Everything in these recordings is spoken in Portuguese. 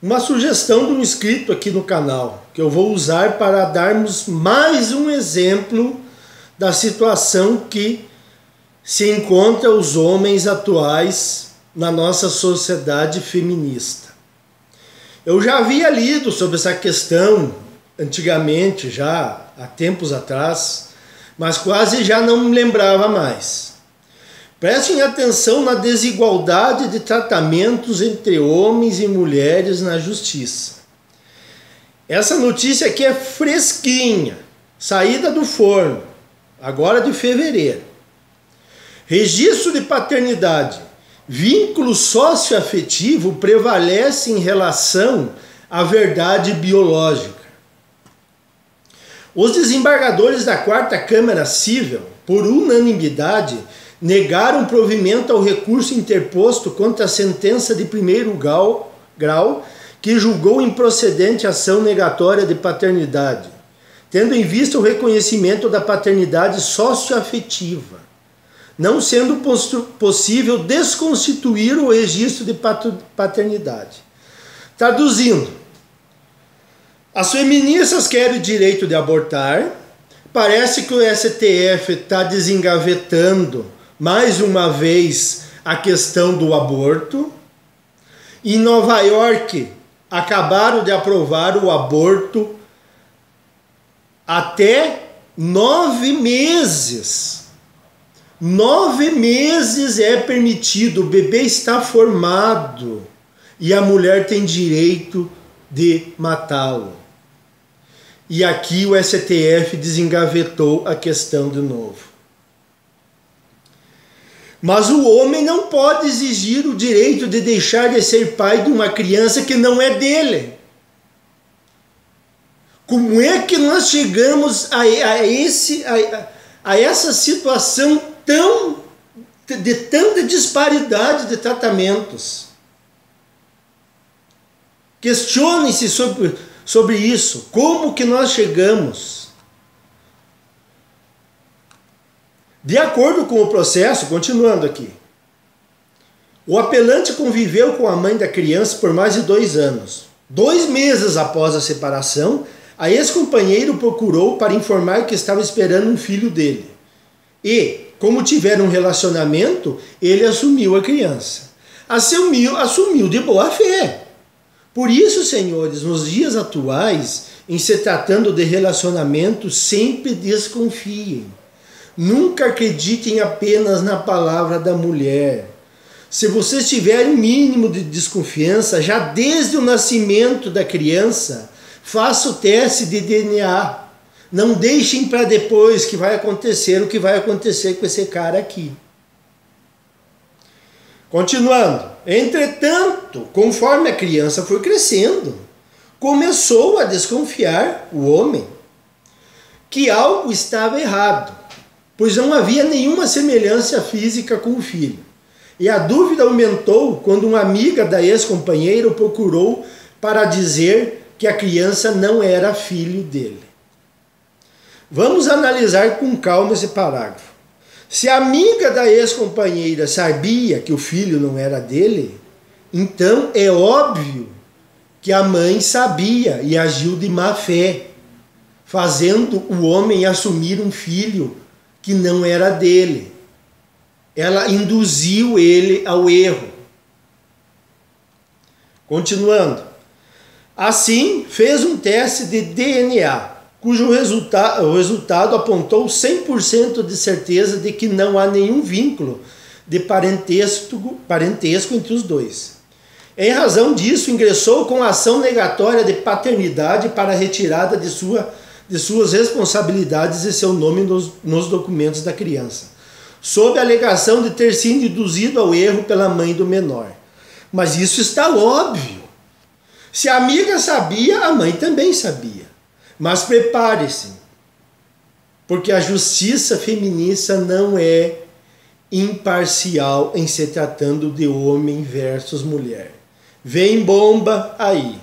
uma sugestão de um inscrito aqui no canal, que eu vou usar para darmos mais um exemplo da situação que se encontra os homens atuais na nossa sociedade feminista. Eu já havia lido sobre essa questão antigamente, já há tempos atrás, mas quase já não me lembrava mais. Prestem atenção na desigualdade de tratamentos entre homens e mulheres na justiça. Essa notícia aqui é fresquinha, saída do forno, agora de fevereiro. Registro de paternidade. Vínculo socioafetivo prevalece em relação à verdade biológica. Os desembargadores da 4ª Câmara Civil, por unanimidade, negaram provimento ao recurso interposto contra a sentença de primeiro grau que julgou improcedente a ação negatória de paternidade, tendo em vista o reconhecimento da paternidade socioafetiva, não sendo possível desconstituir o registro de paternidade. Traduzindo, as feministas querem o direito de abortar, parece que o STF está desengavetando mais uma vez a questão do aborto. Em Nova York, acabaram de aprovar o aborto até 9 meses. 9 meses é permitido, o bebê está formado e a mulher tem direito de matá-lo. E aqui o STF desengavetou a questão de novo. Mas o homem não pode exigir o direito de deixar de ser pai de uma criança que não é dele. Como é que nós chegamos a essa situação de tanta disparidade de tratamentos? Questione-se sobre isso. Como que nós chegamos? De acordo com o processo, continuando aqui, o apelante conviveu com a mãe da criança por mais de 2 anos. 2 meses após a separação, a ex-companheira o procurou para informar que estava esperando um filho dele. E, como tiveram um relacionamento, ele assumiu a criança. Assumiu de boa fé. Por isso, senhores, nos dias atuais, em se tratando de relacionamento, sempre desconfiem. Nunca acreditem apenas na palavra da mulher. Se vocês tiverem um mínimo de desconfiança, já desde o nascimento da criança, faça o teste de DNA. Não deixem para depois que vai acontecer o que vai acontecer com esse cara aqui. Continuando. Entretanto, conforme a criança foi crescendo, começou a desconfiar o homem que algo estava errado, pois não havia nenhuma semelhança física com o filho. E a dúvida aumentou quando uma amiga da ex-companheira o procurou para dizer que a criança não era filho dele. Vamos analisar com calma esse parágrafo. Se a amiga da ex-companheira sabia que o filho não era dele, então é óbvio que a mãe sabia e agiu de má fé, fazendo o homem assumir um filho que não era dele. Ela induziu ele ao erro. Continuando. Assim, fez um teste de DNA, cujo resultado apontou 100% de certeza de que não há nenhum vínculo de parentesco entre os dois. Em razão disso, ingressou com ação negatória de paternidade para a retirada de suas responsabilidades e seu nome nos documentos da criança, sob a alegação de ter sido induzido ao erro pela mãe do menor. Mas isso está óbvio. Se a amiga sabia, a mãe também sabia. Mas prepare-se, porque a justiça feminista não é imparcial em se tratando de homem versus mulher. Vem bomba aí.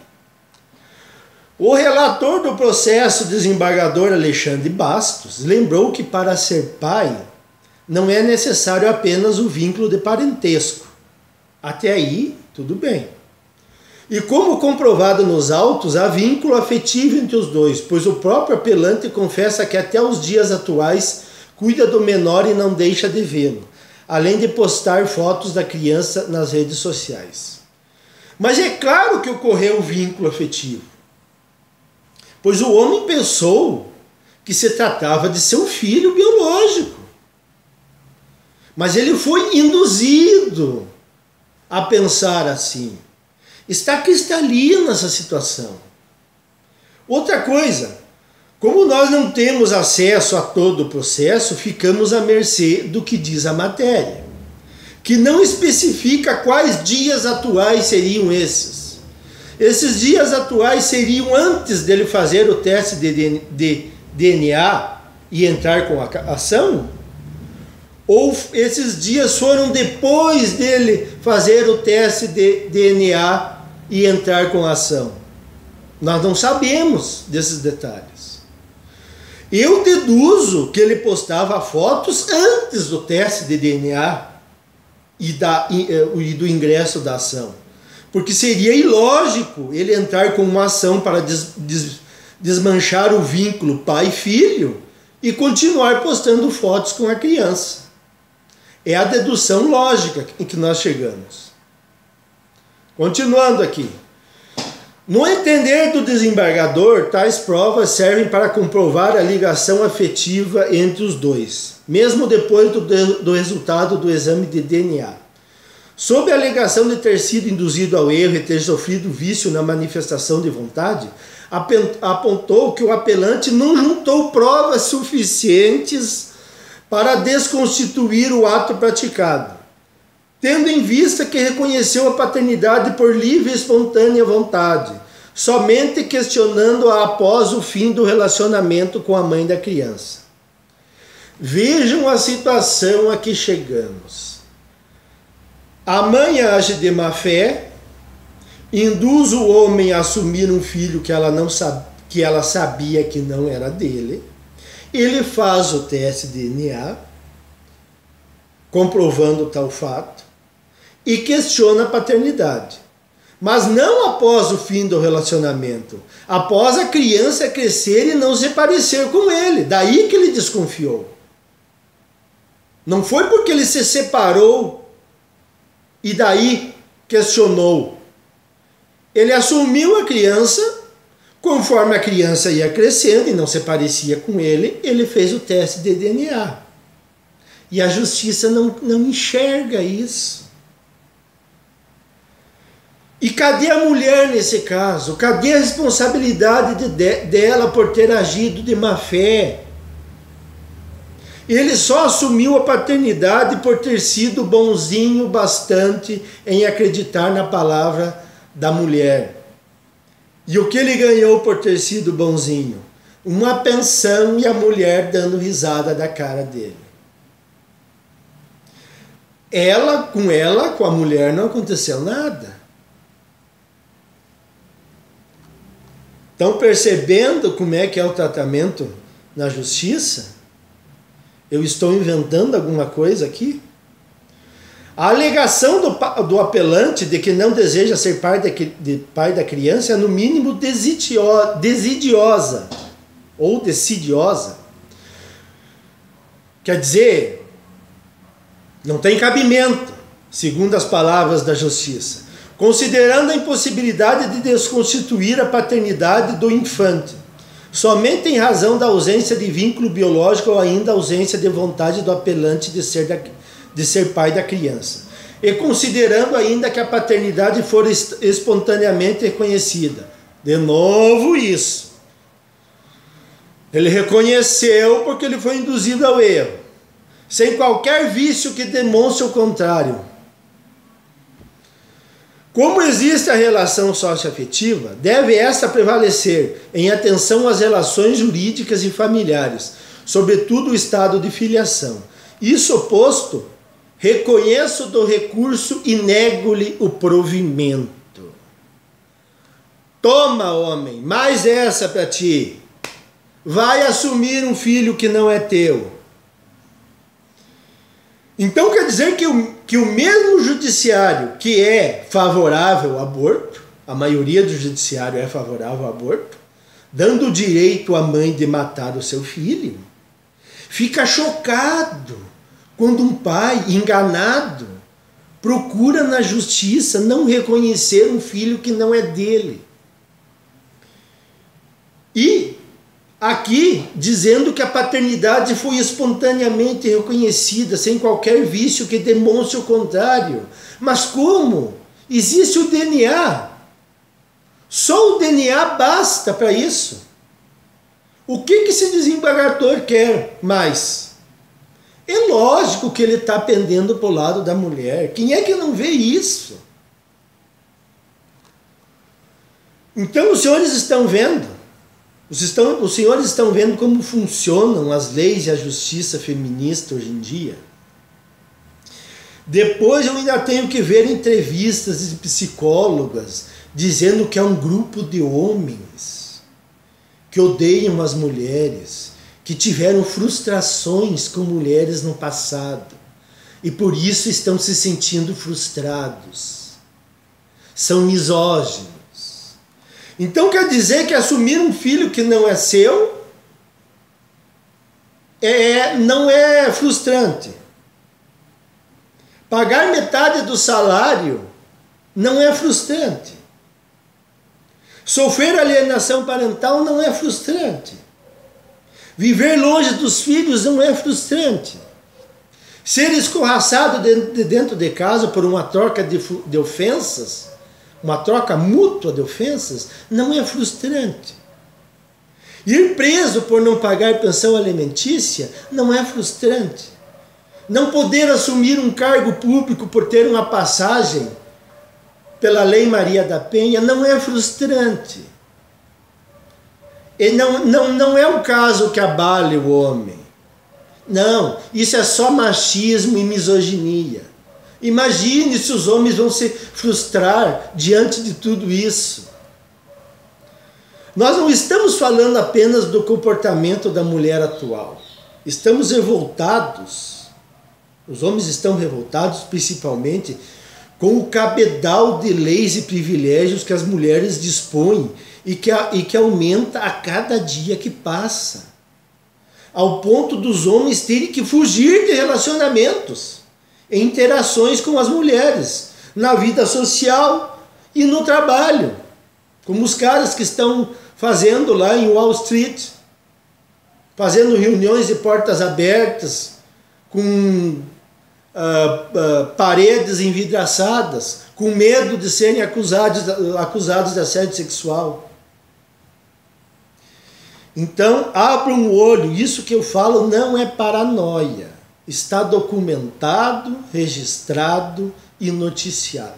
O relator do processo, desembargador Alexandre Bastos, lembrou que para ser pai não é necessário apenas o vínculo de parentesco. Até aí, tudo bem. E como comprovado nos autos, há vínculo afetivo entre os dois, pois o próprio apelante confessa que até os dias atuais cuida do menor e não deixa de vê-lo, além de postar fotos da criança nas redes sociais. Mas é claro que ocorreu o vínculo afetivo, pois o homem pensou que se tratava de seu filho biológico. Mas ele foi induzido a pensar assim. Está cristalina essa situação. Outra coisa, como nós não temos acesso a todo o processo, ficamos à mercê do que diz a matéria, que não especifica quais dias atuais seriam esses. Esses dias atuais seriam antes dele fazer o teste de DNA e entrar com a ação? Ou esses dias foram depois dele fazer o teste de DNA e entrar com a ação? Nós não sabemos desses detalhes. Eu deduzo que ele postava fotos antes do teste de DNA e do ingresso da ação. Porque seria ilógico ele entrar com uma ação para desmanchar o vínculo pai-filho e continuar postando fotos com a criança. É a dedução lógica em que nós chegamos. Continuando aqui. No entender do desembargador, tais provas servem para comprovar a ligação afetiva entre os dois, mesmo depois do resultado do exame de DNA. Sob a alegação de ter sido induzido ao erro e ter sofrido vício na manifestação de vontade, apontou que o apelante não juntou provas suficientes para desconstituir o ato praticado, tendo em vista que reconheceu a paternidade por livre e espontânea vontade, somente questionando-a após o fim do relacionamento com a mãe da criança. Vejam a situação a que chegamos. A mãe age de má fé, induz o homem a assumir um filho que ela sabia que não era dele. Ele faz o teste de DNA, comprovando tal fato, e questiona a paternidade. Mas não após o fim do relacionamento, após a criança crescer e não se parecer com ele. Daí que ele desconfiou. Não foi porque ele se separou e daí questionou. Ele assumiu a criança. Conforme a criança ia crescendo e não se parecia com ele, ele fez o teste de DNA. E a justiça não enxerga isso. E cadê a mulher nesse caso? Cadê a responsabilidade dela por ter agido de má fé? Ele só assumiu a paternidade por ter sido bonzinho bastante em acreditar na palavra da mulher. E o que ele ganhou por ter sido bonzinho? Uma pensão e a mulher dando risada da cara dele. Com a mulher não aconteceu nada. Estão percebendo como é que é o tratamento na justiça? Eu estou inventando alguma coisa aqui? A alegação do apelante de que não deseja ser pai da criança é no mínimo desidiosa ou decidiosa. Quer dizer, não tem cabimento, segundo as palavras da justiça, considerando a impossibilidade de desconstituir a paternidade do infante, somente em razão da ausência de vínculo biológico ou ainda ausência de vontade do apelante de ser pai da criança, e considerando ainda que a paternidade for espontaneamente reconhecida. De novo isso. Ele reconheceu porque ele foi induzido ao erro, sem qualquer vício que demonstre o contrário. Como existe a relação socioafetiva, deve esta prevalecer em atenção às relações jurídicas e familiares, sobretudo o estado de filiação. Isso posto, reconheço do recurso e nego-lhe o provimento. Toma, homem, mais essa para ti. Vai assumir um filho que não é teu. Então quer dizer que o mesmo judiciário que é favorável ao aborto a maioria do judiciário é favorável ao aborto, dando o direito à mãe de matar o seu filho, fica chocado quando um pai enganado procura na justiça não reconhecer um filho que não é dele. E aqui dizendo que a paternidade foi espontaneamente reconhecida, sem qualquer vício que demonstre o contrário. Mas como? Existe o DNA. Só o DNA basta para isso. O que esse desembargador quer mais? É lógico que ele está pendendo para o lado da mulher. Quem é que não vê isso? Então os senhores estão vendo? Os senhores estão vendo como funcionam as leis e a justiça feminista hoje em dia? Depois eu ainda tenho que ver entrevistas de psicólogas dizendo que é um grupo de homens que odeiam as mulheres, que tiveram frustrações com mulheres no passado e por isso estão se sentindo frustrados. São misóginos. Então quer dizer que assumir um filho que não é seu não é frustrante. Pagar metade do salário não é frustrante. Sofrer alienação parental não é frustrante. Viver longe dos filhos não é frustrante. Ser escorraçado dentro de casa por uma troca de ofensas, uma troca mútua de ofensas, não é frustrante. Ir preso por não pagar pensão alimentícia não é frustrante. Não poder assumir um cargo público por ter uma passagem pela Lei Maria da Penha não é frustrante. E não é um caso que abale o homem. Não, isso é só machismo e misoginia. Imagine se os homens vão se frustrar diante de tudo isso. Nós não estamos falando apenas do comportamento da mulher atual. Estamos revoltados. Os homens estão revoltados principalmente com o cabedal de leis e privilégios que as mulheres dispõem e que aumenta a cada dia que passa. Ao ponto dos homens terem que fugir de relacionamentos, em interações com as mulheres, na vida social e no trabalho. Como os caras que estão fazendo lá em Wall Street, fazendo reuniões de portas abertas, com paredes envidraçadas, com medo de serem acusados de assédio sexual. Então, abram o olho, isso que eu falo não é paranoia. Está documentado, registrado e noticiado.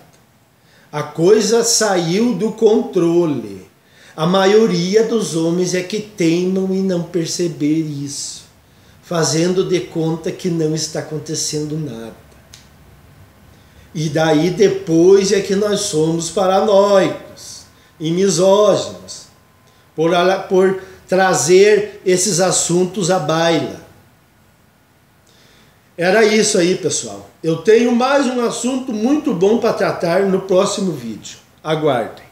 A coisa saiu do controle. A maioria dos homens é que teimam em não perceber isso, fazendo de conta que não está acontecendo nada. E daí depois é que nós somos paranoicos e misóginos, por trazer esses assuntos à baila. Era isso aí, pessoal. Eu tenho mais um assunto muito bom para tratar no próximo vídeo. Aguardem.